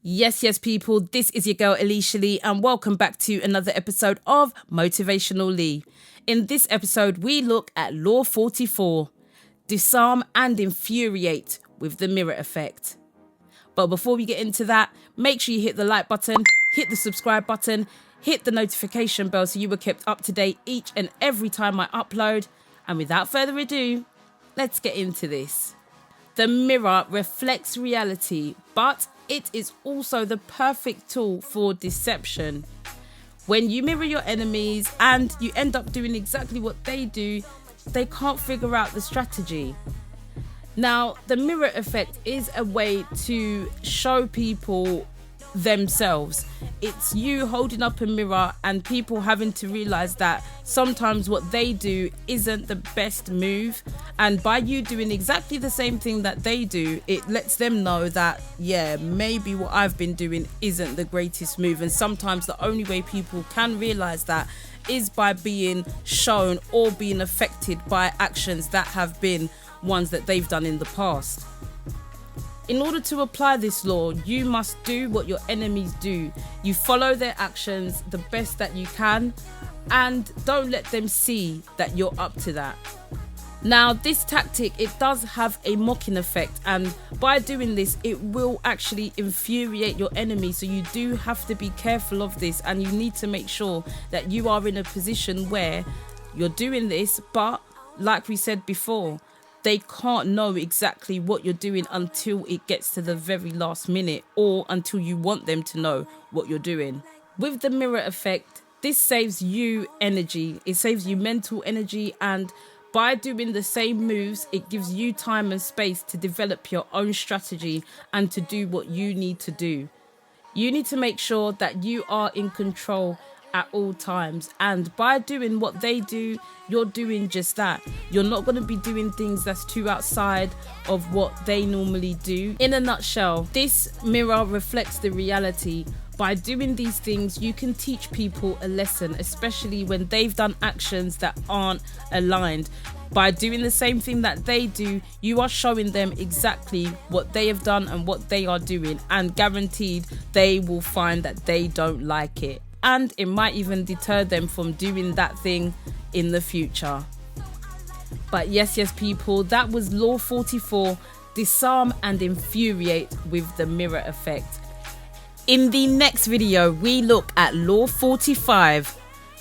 Yes, people, this is your girl Aleisha Lee and welcome back to another episode of Motivational Lee. In this episode, we look at Law 44, Disarm and Infuriate with the mirror effect. But before we get into that, make sure you hit the like button, hit the subscribe button, hit the notification bell so you are kept up to date each and every time I upload. And without further ado, let's get into this. The mirror reflects reality, but it is also the perfect tool for deception. When you mirror your enemies and you end up doing exactly what they do, they can't figure out the strategy. Now, the mirror effect is a way to show people themselves. It's you holding up a mirror and people having to realize that sometimes what they do isn't the best move, and by you doing exactly the same thing that they do, it lets them know that maybe what I've been doing isn't the greatest move. And sometimes the only way people can realize that is by being shown or being affected by actions that have been ones that they've done in the past. In order to apply this law, you must do what your enemies do. You follow their actions the best that you can and don't let them see that you're up to that. Now, this tactic, it does have a mocking effect, and by doing this, it will actually infuriate your enemy. So you do have to be careful of this, and you need to make sure that you are in a position where you're doing this, but like we said before, they can't know exactly what you're doing until it gets to the very last minute or until you want them to know what you're doing. With the mirror effect, this saves you energy. It saves you mental energy, and by doing the same moves, it gives you time and space to develop your own strategy and to do what you need to do. You need to make sure that you are in control at all times, and by doing what they do, you're doing just that. You're not going to be doing things that's too outside of what they normally do. In a nutshell, this mirror reflects the reality. By doing these things, you can teach people a lesson, especially when they've done actions that aren't aligned. By doing the same thing that they do, you are showing them exactly what they have done and what they are doing, and guaranteed they will find that they don't like it. And it might even deter them from doing that thing in the future. But yes, people, that was Law 44, Disarm and Infuriate with the mirror effect. In the next video, we look at Law 45,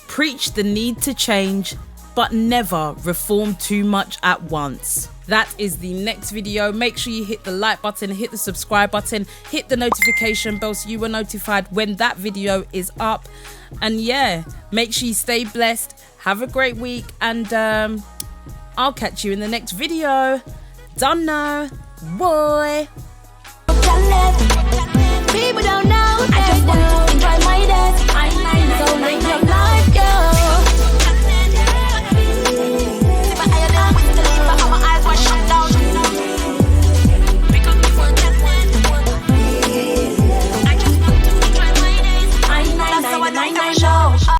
Preach the need to change, but never reform too much at once. That is the next video. Make sure you hit the like button, hit the subscribe button, hit the notification bell so you are notified when that video is up. And make sure you stay blessed. Have a great week, and I'll catch you in the next video. Don't know, boy. People don't know. I just want to